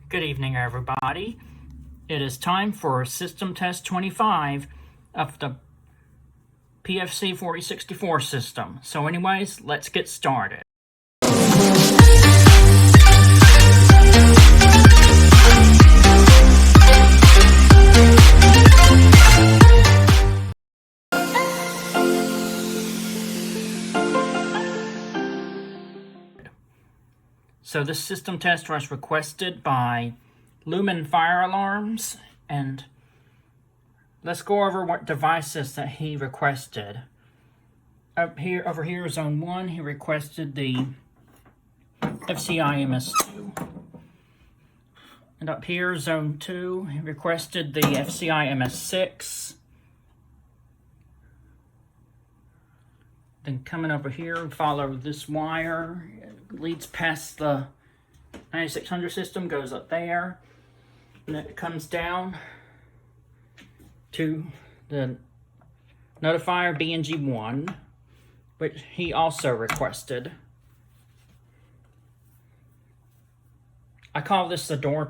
Good evening, everybody. It is time for System Test 25 of the PFC-4064 system. So anyways, let's get started. So this system test was requested by Lumen Fire Alarms, and let's go over what devices that he requested. Over here, Zone 1, he requested the FCI-MS2. And up here, Zone 2, he requested the FCI-MS6. Then coming over here, follow this wire. It leads past the 9600 system, goes up there. And it comes down to the Notifier BNG-1, which he also requested. I call this the door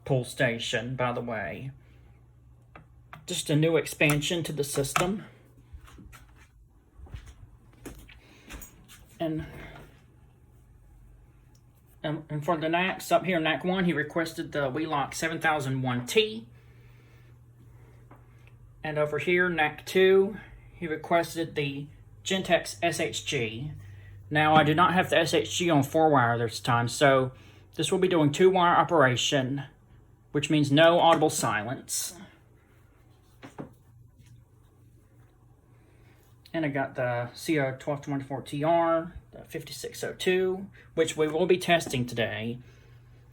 pull station, by the way. Just a new expansion to the system. And for the NACS, up here in NAC 1, he requested the Wheelock 7001T. And over here, NAC 2, he requested the Gentex SHG. Now, I do not have the SHG on 4-wire this time, so this will be doing 2-wire operation, which means no audible silence. And I got the CO-1224TR, the 5602, which we will be testing today.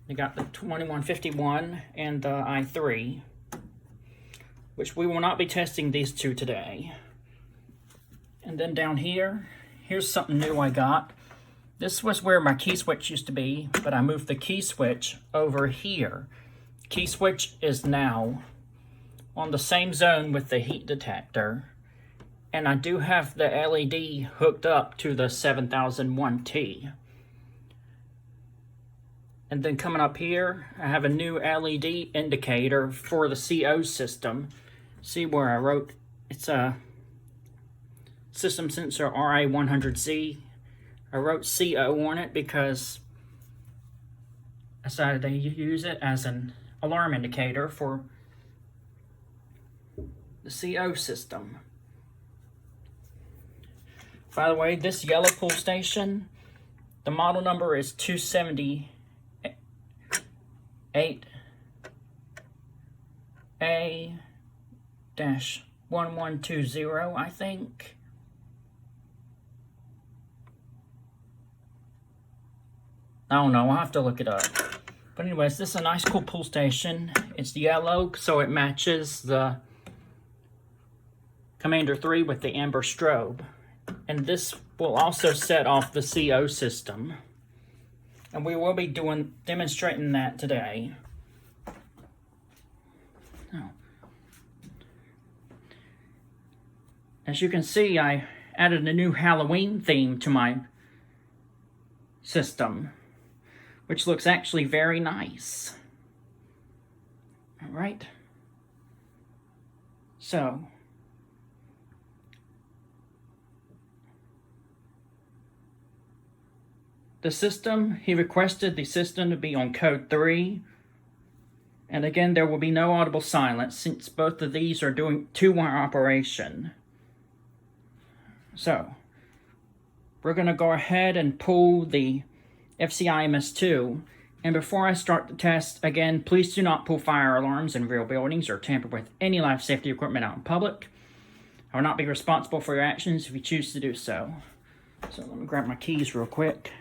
I got the 2151 and the I3, which we will not be testing these two today. And then down here, here's something new I got. This was where my key switch used to be, but I moved the key switch over here. Key switch is now on the same zone with the heat detector. And I do have the LED hooked up to the 7001T. And then coming up here, I have a new LED indicator for the CO system. See where I wrote, it's a system sensor RA100Z. I wrote CO on it because I decided to use it as an alarm indicator for the CO system. By the way, this yellow pull station, the model number is 278A-1120, I think. I don't know, I'll have to look it up. But anyways, this is a nice cool pull station. It's yellow, so it matches the Commander 3 with the amber strobe. And this will also set off the CO system. And we will be demonstrating that today. As you can see, I added a new Halloween theme to my system, which looks actually very nice. All right. So, the system, he requested the system to be on code 3. And again, there will be no audible silence since both of these are doing 2-wire operation. So, we're going to go ahead and pull the FCI-MS2. And before I start the test, again, please do not pull fire alarms in real buildings or tamper with any life safety equipment out in public. I will not be responsible for your actions if you choose to do so. So let me grab my keys real quick.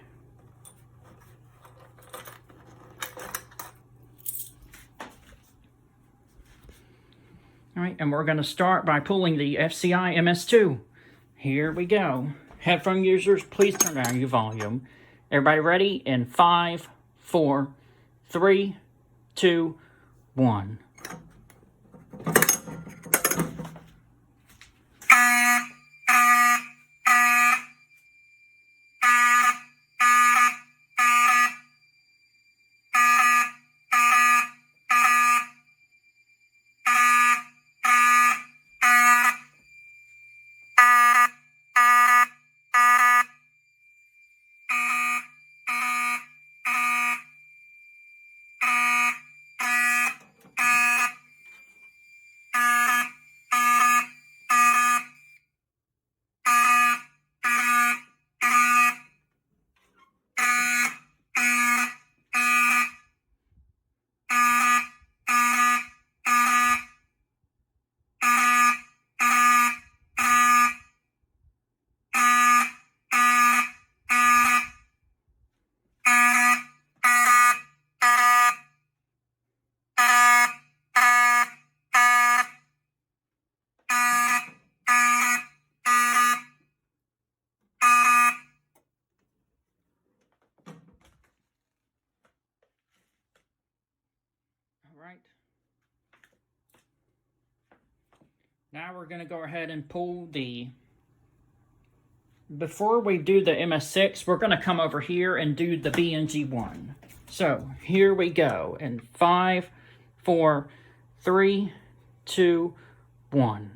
All right, and we're going to start by pulling the FCI-MS2. Here we go. Headphone users, please turn down your volume. Everybody ready? In 5, 4, 3, 2, 1. Now we're going to go ahead and pull the... Before we do the MS6, we're going to come over here and do the BNG-1. So here we go in 5, 4, 3, 2, 1.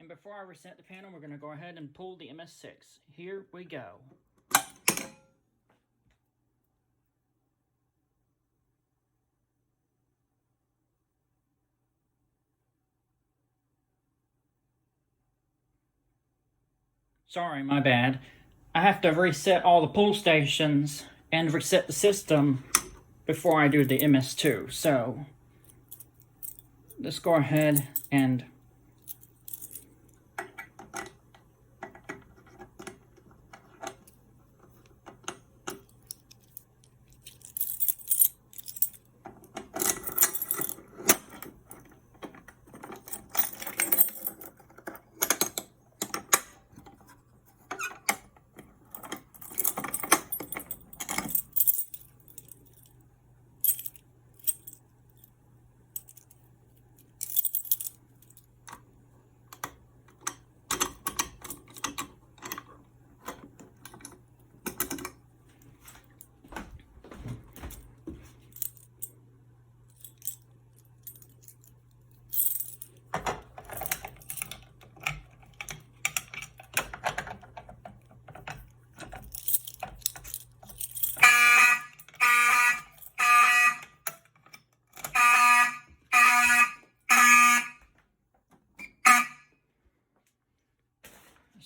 And before I reset the panel, we're going to go ahead and pull the MS6. Here we go. Sorry, my bad. I have to reset all the pull stations and reset the system before I do the MS2. So let's go ahead and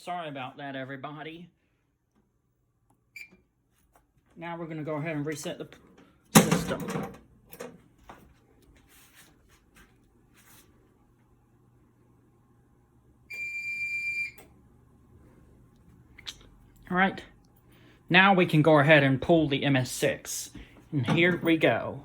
sorry about that, everybody. Now we're going to go ahead and reset the system. All right. Now we can go ahead and pull the MS6. And here we go.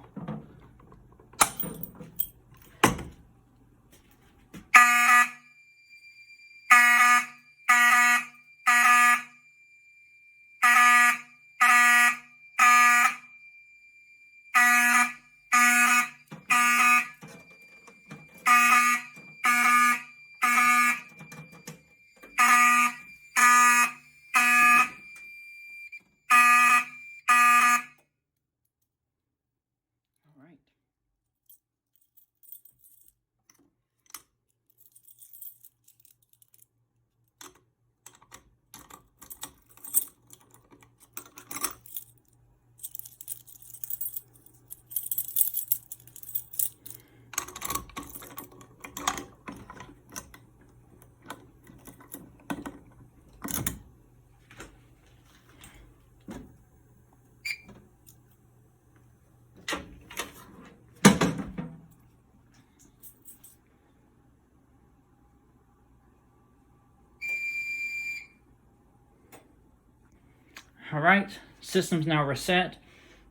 Alright, system's now reset.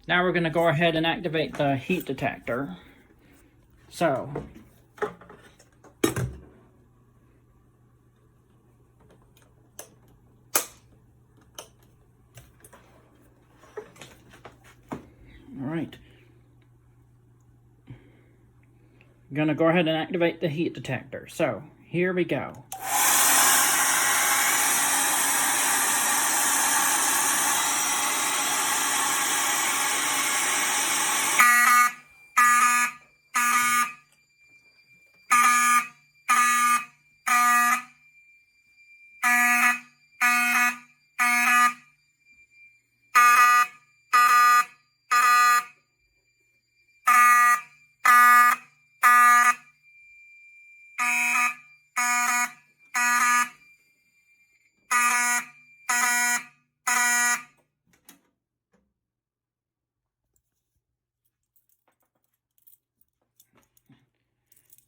Now we're going to go ahead and activate the heat detector. So, alright. I'm going to go ahead and activate the heat detector. So, here we go.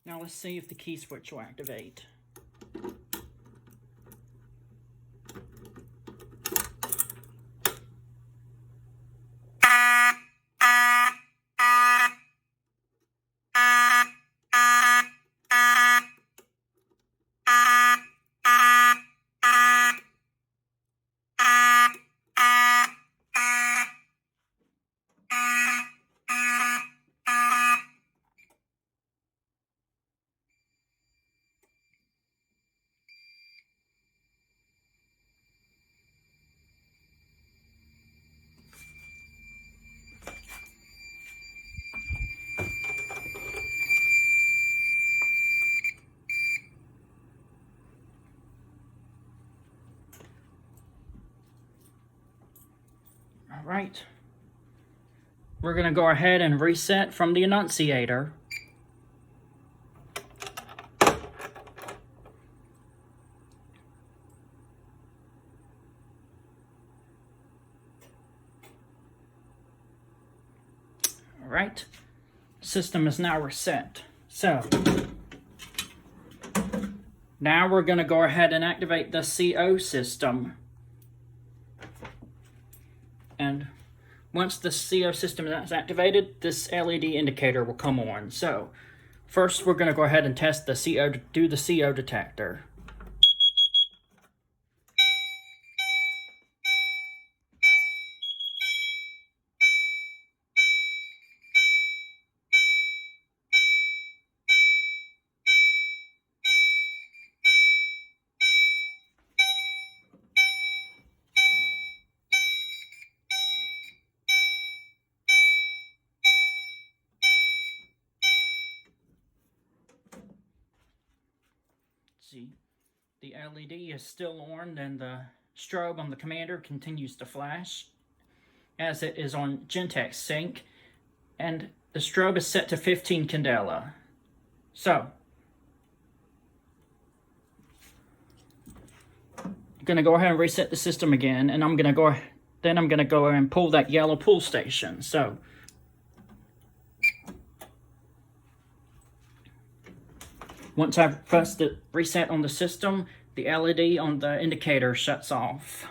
Now let's see if the key switch will activate. All right, we're going to go ahead and reset from the annunciator. All right, system is now reset. So now we're going to go ahead and activate the CO system. And once the CO system is activated, this LED indicator will come on. So first we're going to go ahead and test the CO, do the CO detector. See, the LED is still on and the strobe on the commander continues to flash as it is on Gentex sync, and the strobe is set to 15 candela. So I'm going to go ahead and reset the system again, and I'm going to go and pull that yellow pull station. So once I've pressed the reset on the system, the LED on the indicator shuts off.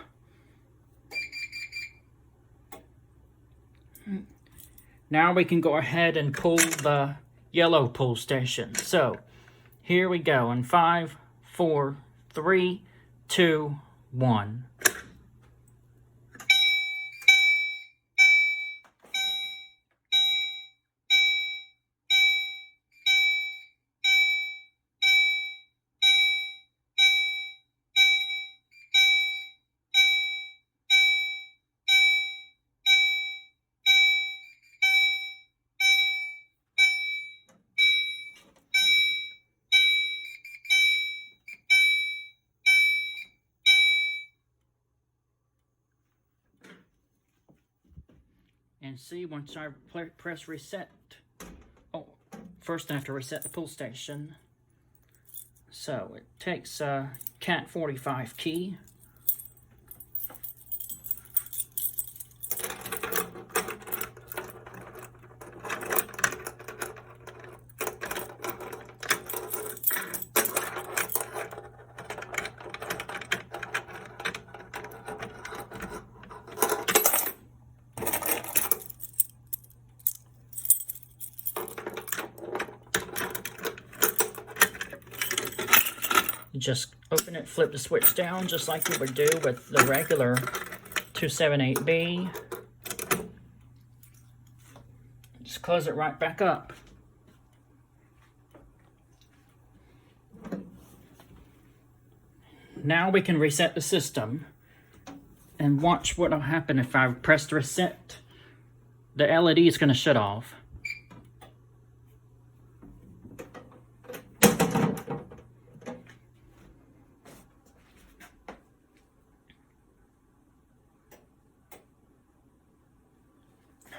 Now we can go ahead and pull the yellow pull station. So here we go in 5, 4, 3, 2, 1. And see, once I press reset, first I have to reset the pull station. So it takes a Cat 45 key. You just open it, flip the switch down, just like you would do with the regular 278B. Just close it right back up. Now we can reset the system and watch what will happen if I press reset. The LED is going to shut off.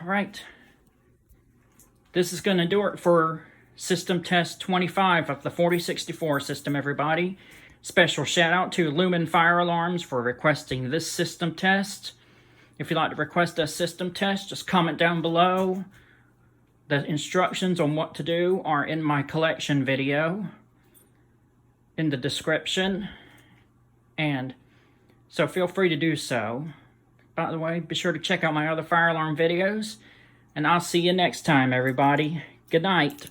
All right, this is going to do it for system test 25 of the 4064 system, everybody. Special shout out to Lumen Fire Alarms for requesting this system test. If you'd like to request a system test, just comment down below. The instructions on what to do are in my collection video in the description, and so feel free to do so. By the way, be sure to check out my other fire alarm videos, and I'll see you next time, everybody. Good night.